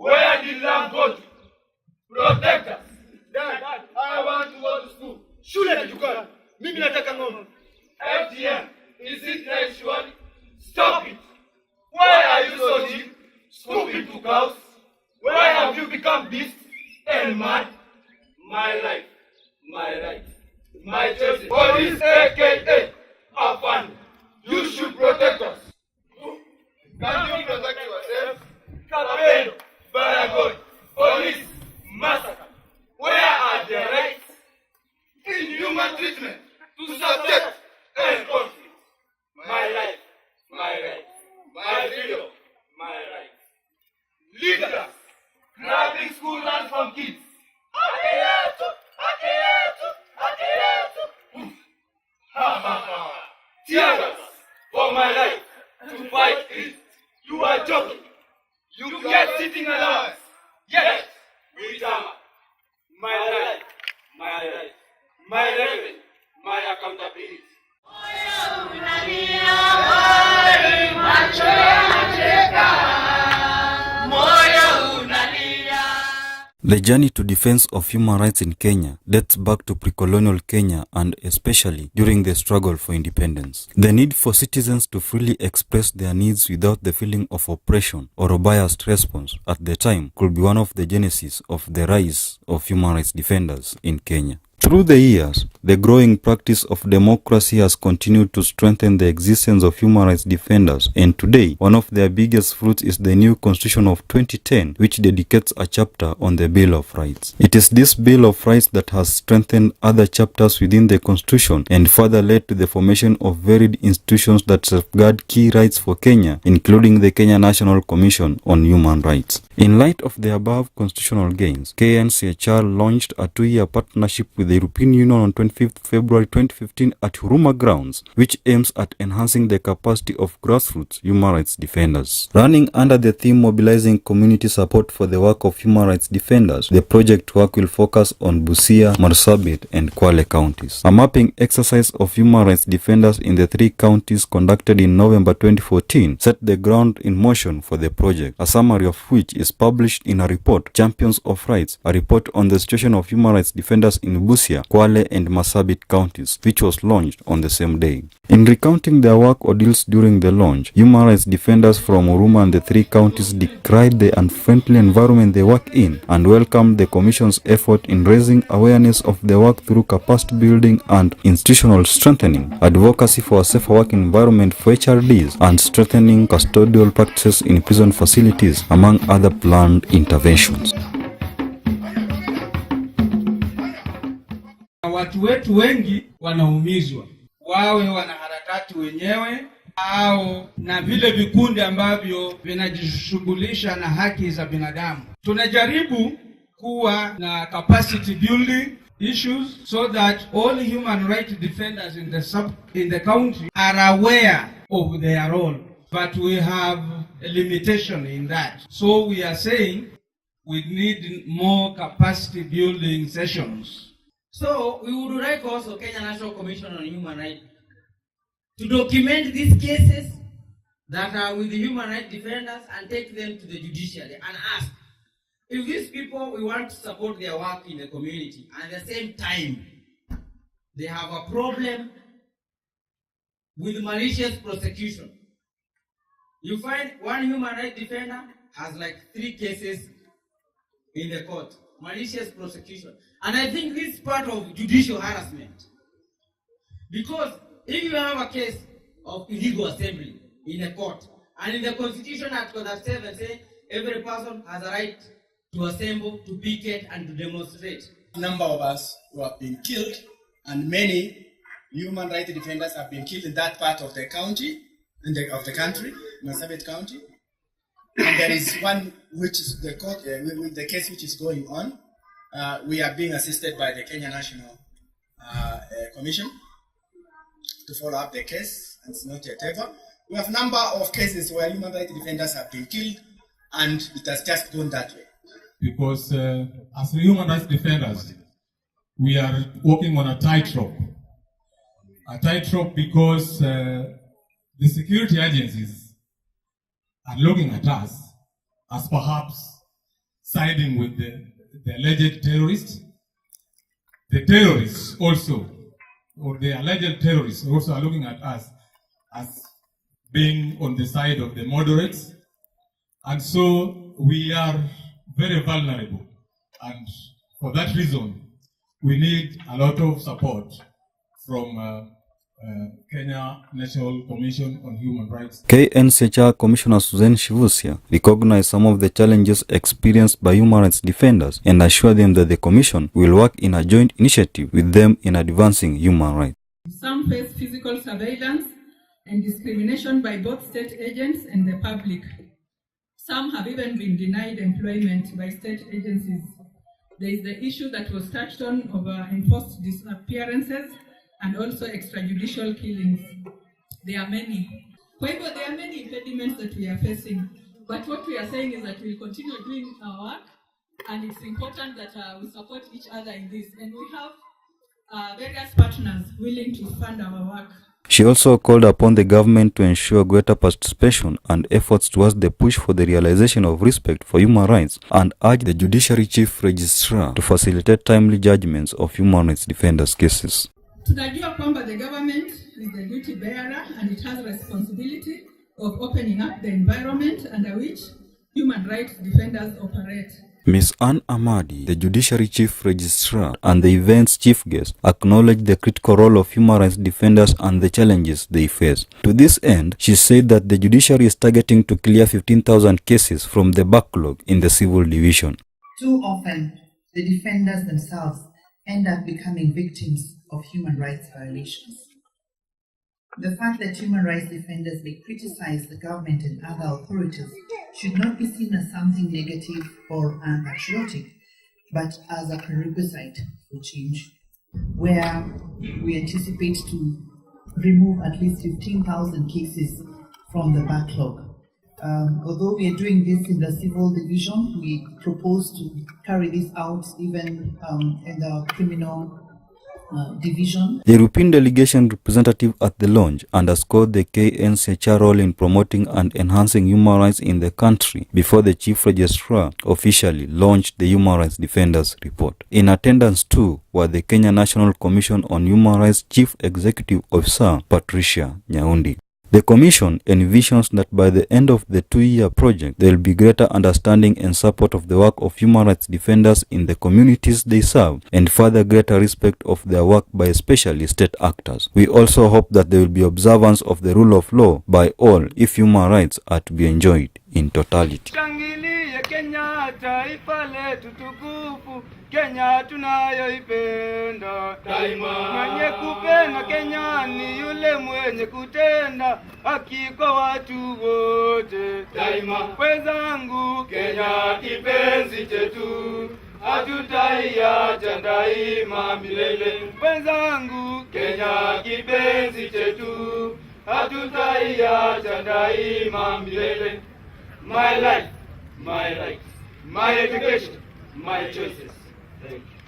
Where did land go to? Protect us. Dad, I want to go to school. Shule na jukwani. Mimi nataka ng'ombe. FTM, is it actually? Stop it. Why are you so deep? Stupid to cows. Why have you become beast and mad? My life, my right, my choice. Police, aka Afan, you should protect us. Can you protect yourself? Captain, Baragoy, police, massacre. Where are the rights? Inhuman treatment to subject and conflict. My life, my right, my freedom, my right. Leaders, grabbing school lunch from kids. Tears for my life to fight it. You are joking. You get sitting allowance. Yes, we drama. My life, my right, my revenue, my accountability. The journey to defense of human rights in Kenya dates back to pre-colonial Kenya and especially during the struggle for independence. The need for citizens to freely express their needs without the feeling of oppression or a biased response at the time could be one of the genesis of the rise of human rights defenders in Kenya. Through the years, the growing practice of democracy has continued to strengthen the existence of human rights defenders, and today, one of their biggest fruits is the new Constitution of 2010, which dedicates a chapter on the Bill of Rights. It is this Bill of Rights that has strengthened other chapters within the Constitution and further led to the formation of varied institutions that safeguard key rights for Kenya, including the Kenya National Commission on Human Rights. In light of the above constitutional gains, KNCHR launched a 2-year partnership with the European Union on 25th February 2015 at Huruma grounds, which aims at enhancing the capacity of grassroots human rights defenders. Running under the theme Mobilizing Community Support for the Work of Human Rights Defenders, the project work will focus on Busia, Marsabit, and Kwale counties. A mapping exercise of human rights defenders in the 3 counties conducted in November 2014 set the ground in motion for the project, a summary of which is published in a report, Champions of Rights, a report on the situation of human rights defenders in Busia, Kwale, and Marsabit counties, which was launched on the same day. In recounting their work ordeals during the launch, human rights defenders from Huruma and the 3 counties decried the unfriendly environment they work in and welcomed the Commission's effort in raising awareness of their work through capacity building and institutional strengthening, advocacy for a safer work environment for HRDs, and strengthening custodial practices in prison facilities, among other planned interventions. Watu wetu wengi wanaumizwa, wawe wanaharakati wenyewe au na vile vikundi ambavyo vinajishughulisha na haki za binadamu. Tunajaribu kuwa na capacity building issues so that all human rights defenders in the country are aware of their role, but we have a limitation in that. So we are saying we need more capacity building sessions. So we would like also Kenya National Commission on Human Rights to document these cases that are with the human rights defenders and take them to the judiciary and ask if these people, we want to support their work in the community, and at the same time they have a problem with malicious prosecution. You find one human rights defender has like 3 cases in the court, malicious prosecution. And I think this is part of judicial harassment. Because if you have a case of illegal assembly in a court, and in the Constitution Article 37 says every person has a right to assemble, to picket, and to demonstrate. A number of us who have been killed, and many human rights defenders have been killed in that part of the county, of the country, Marsabit County. And there is one which is the court, with the case which is going on. We are being assisted by the Kenya National Commission to follow up the case, and it's not yet over. We have a number of cases where human rights defenders have been killed, and it has just gone that way. Because as human rights defenders, we are walking on a tightrope. A tightrope because the security agencies are looking at us as perhaps siding with the alleged terrorists. The terrorists also, or the alleged terrorists also are looking at us as being on the side of the moderates. And so we are very vulnerable. And for that reason, we need a lot of support from Kenya National Commission on Human Rights. KNCHR Commissioner Susan Shivusia recognized some of the challenges experienced by human rights defenders and assured them that the Commission will work in a joint initiative with them in advancing human rights. Some face physical surveillance and discrimination by both state agents and the public. Some have even been denied employment by state agencies. There is the issue that was touched on of enforced disappearances and also extrajudicial killings. There are many. However, there are many impediments that we are facing. But what we are saying is that we will continue doing our work, and it's important that we support each other in this. And we have various partners willing to fund our work. She also called upon the government to ensure greater participation and efforts towards the push for the realization of respect for human rights and urged the Judiciary Chief Registrar to facilitate timely judgments of human rights defenders' cases. Tunajua kwamba the government is the duty bearer and it has responsibility of opening up the environment under which human rights defenders operate. Ms. Ann Amadi, the Judiciary Chief Registrar and the event's chief guest, acknowledged the critical role of human rights defenders and the challenges they face. To this end, she said that the judiciary is targeting to clear 15,000 cases from the backlog in the civil division. Too often, the defenders themselves end up becoming victims of human rights violations. The fact that human rights defenders may criticize the government and other authorities should not be seen as something negative or unpatriotic, but as a prerequisite for change, where we anticipate to remove at least 15,000 cases from the backlog. Although we are doing this in the civil division, we propose to carry this out even in the criminal division. The European delegation representative at the launch underscored the KNCHR role in promoting and enhancing human rights in the country before the Chief Registrar officially launched the Human Rights Defenders Report. In attendance too were the Kenya National Commission on Human Rights Chief Executive Officer Patricia Nyaundi. The Commission envisions that by the end of the 2-year project, there will be greater understanding and support of the work of human rights defenders in the communities they serve, and further greater respect of their work by especially state actors. We also hope that there will be observance of the rule of law by all if human rights are to be enjoyed in totality. Kenya taifa letu tukufu, Kenya tunayoipenda daima. Mwenye kupenda Kenya ni yule mwenye kutenda haki kwa watu wote daima. Wenzangu, Kenya kipenzi chetu, hatutaiacha daima milele. Wenzangu, Kenya kipenzi chetu, hatutaiacha daima milele. My life, my rights, my education, my choices. Thank you.